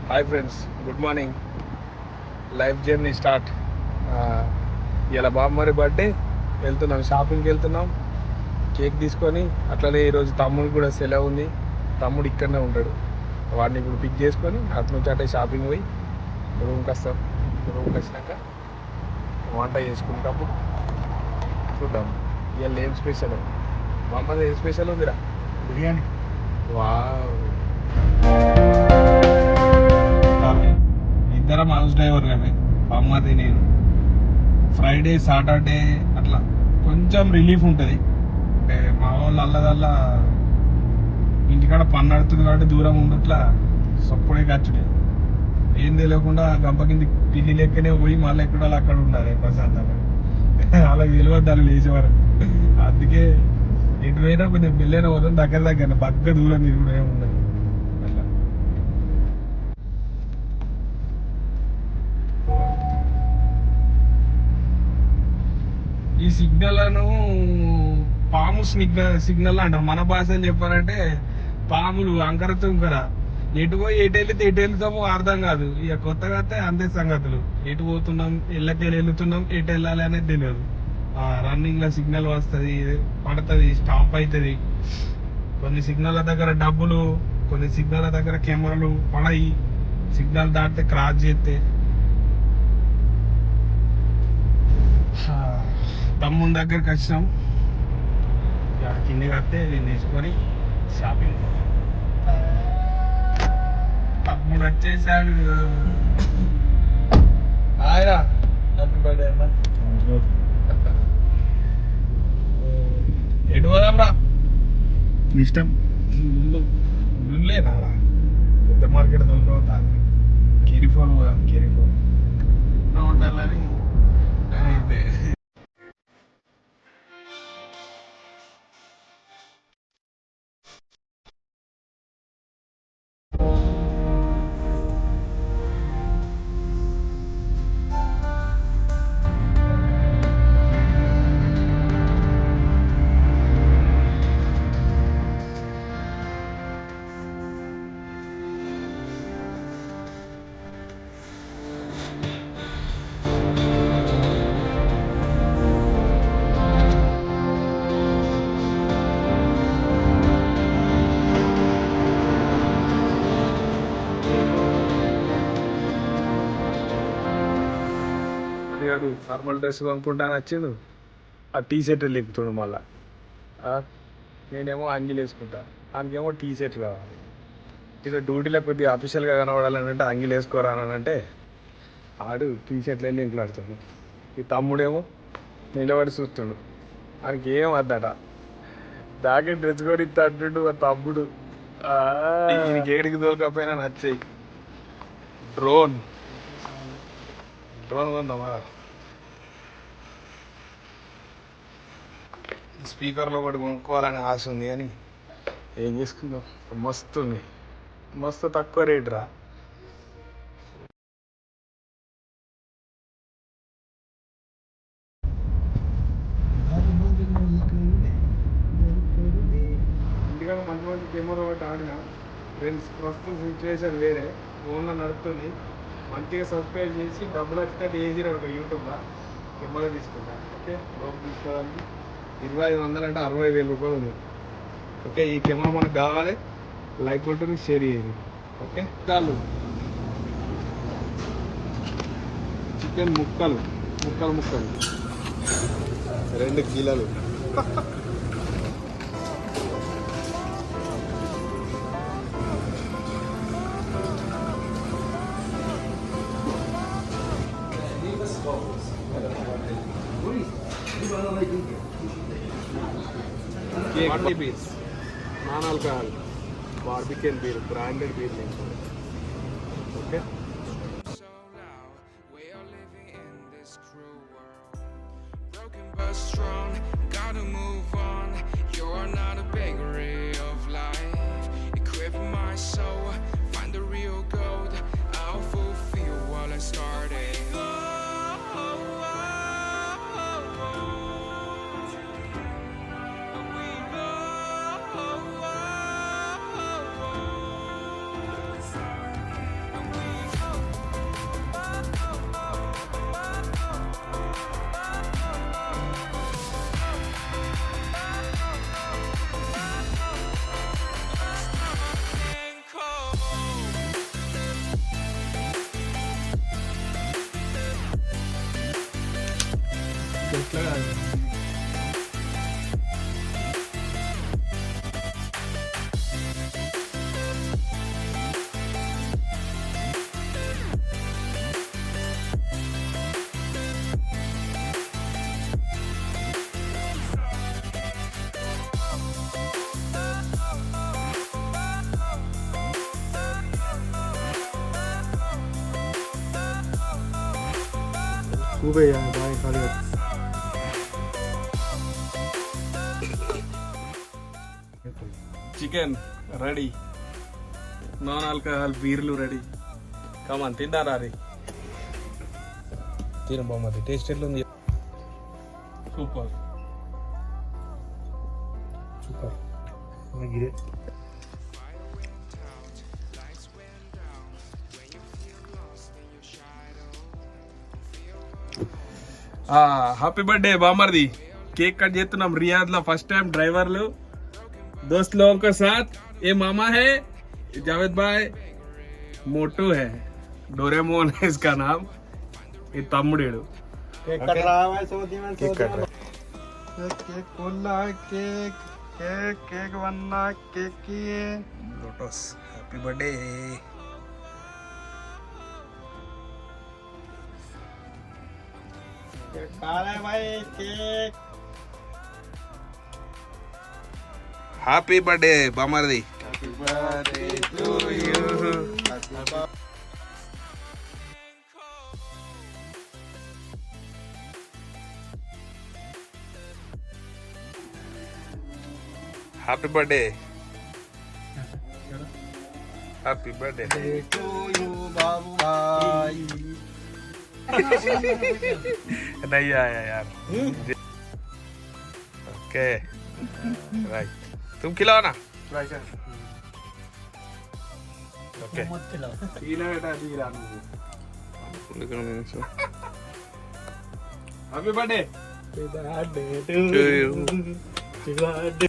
Hi friends, good morning. Life journey start. ఇలా బామ్మరి birthday, వెళ్తున్నాం, షాపింగ్కి వెళ్తున్నాం, కేక్ తీసుకొని. అట్లనే ఈరోజు తమ్ముడికి కూడా సెలవు ఉంది. తమ్ముడు ఇక్కడనే ఉంటాడు. వాడిని ఇప్పుడు పిక్ చేసుకొని అటు నుంచి అటే షాపింగ్ పోయి రూమ్కి వస్తాం. రూమ్కి వచ్చినాక వంట చేసుకుంటాము. చూద్దాం ఇవాళ ఏం స్పెషల్. బామ్మది ఏం స్పెషల్ ఉందిరా? బిర్యానీ. వావ్. ఇద్దరం హౌస్ డ్రైవర్ కానీ బామ్మది నేను. ఫ్రైడే సాటర్డే అట్లా కొంచెం రిలీఫ్ ఉంటుంది. అంటే మా వాళ్ళు అల్లదల్లా ఇంటికాడ పని నడుతుంది కాబట్టి దూరం ఉండట్లా సొప్పుడే ఖర్చుడే. ఏం తెలియకుండా గంప కింద పిల్లి లెక్కనే పోయి మళ్ళీ ఎక్కడో అక్కడ ఉండాలి ప్రశాంతంగా. అలా విలువద్దు వాళ్ళు లేచేవారు. అందుకే ఎటు పోయినా కొంచెం మెల్లైన పోతాం, దగ్గర బగ్గ దూరం తిరుగుడు ఏమి ఉండదు. అట్లా ఈ సిగ్నల్లను పాము సిగ్నల్ అంటారు. మన భాషలో చెప్పారంటే పాములు అంకర తుంకర. ఎటు పోయి ఎటు వెళ్తే ఎటు వెళ్తామో అర్థం కాదు. ఇక కొత్తగా అయితే అంతే సంగతులు. ఎటు పోతున్నాం, ఎల్లకెళ్ళి వెళ్తున్నాం, ఎటు వెళ్ళాలి అనేది తెలియదు. రన్నింగ్ లో సిగ్నల్ వస్తుంది, పడుతుంది, స్టాప్ అవుతుంది. కొన్ని సిగ్నల్ దగ్గర డబ్బులు, కొన్ని సిగ్నల్ దగ్గర కెమెరాలు పడయి. సిగ్నల్ దాటితే క్రాస్ చేస్తే. తమ్ముని దగ్గరికి వచ్చినాం. కింది కడితే నేను వేసుకొని షాపింగ్. తమ్ముడు వచ్చేసాడు. ఆయన హ్యాపీ బర్త్డే అన్న. ఎటు పోదాం రా? ఇష్టం. నువ్వులేనా పెద్ద మార్కెట్ దొరకవుతా. కేరీఫోన్ పోదాం. కేరీఫోన్ ఉండాలని అయితే వాడు నార్మల్ డ్రెస్ కొనుక్కుంటాను వచ్చిండు. ఆ టీ షర్ట్ లేపుతుండు మళ్ళా. నేనేమో అంగీలు వేసుకుంటా, ఆయనకేమో టీ షర్ట్ కావాలి. ఇక డ్యూటీలో కొద్దిగా అఫీషియల్గా కనబడాలని అంటే అంగీలు వేసుకోరా అని అంటే ఆడు టీ షర్ట్లు వెళ్ళి ఇంట్లాడుతుండు. ఈ తమ్ముడేమో నిలబడి చూస్తుండు. ఆయనకి ఏం వద్దట. దాకే డ్రెస్ కూడా ఇస్తా అంటుండు ఆ తమ్ముడు. ఈయనకి ఏడికి దొరకపోయినా నచ్చాయి. డ్రోన్ డ్రోన్ కొందామా? స్పీకర్లో ఒకటి కొనుక్కోవాలని ఆశ ఉంది కానీ ఏం చేసుకుందాం. మస్తు ఉంది, మస్తు తక్కువ రేట్ రా. ఇంటికాడ మంచి మంచి కెమెరా ఒకటి ఆడిన ఫ్రెండ్స్. ప్రస్తుతం సిచ్యువేషన్ వేరే, ఫోన్లో నడుస్తుంది. మంచిగా సబ్స్క్రైబ్ చేసి డబ్బులు వచ్చినట్టు ఏజీరా ఒక యూట్యూబ్లో కెమెరా తీసుకుంటా. ఓకే, లోపు తీసుకోవడానికి 2500 అంటే 60,000 రూపాయలు ఉంది. ఓకే, ఈ కెమెరా మనకు కావాలి. లైక్ కొట్టుని షేర్ చేయండి. ఓకే, చాలు. చికెన్ ముక్కలు 2 కిలోలు. Party beers, non-alcohol, barbecue beer, branded beer. Okay. So loud, we are living in this cruel world. Broken but strong, gotta move on. You're not a bakery of life. Equip my soul, find the real gold. I'll fulfill what I started. ఎట్లా కాదు. खूब है यार भाई खाली chicken ready, non alcohol బీర్లు ready. కమాన్ తిన్నారా రే? తిన బామ్మది. టేస్ట్ ఎట్లుంది? సూపర్ सुपर गिरे హ్యాపీ బర్త్డే బామర్ది. కేక్ कट చేస్తున్నాం रियाद ला फर्स्ट टाइम ड्राइवर दोस्त लोगों के साथ. ये मामा है जावेद भाई, मोटू है, डोरेमोन है इसका नाम. ये तम्मुडेడు. केक कट रहा है भाई. 100 दिन केक कट रहा केक केक खोला केक केक केक बनना केक की लोटस. Happy birthday. केक खा रहे भाई केक. హ్యాపీ బర్త్డే బామర్ది. Happy birthday to you. Happy birthday. Happy birthday to you बाबू भाई. नहीं आया यार. Okay right. तुम खिलाओ ना. Okay happy birthday birthday to you. To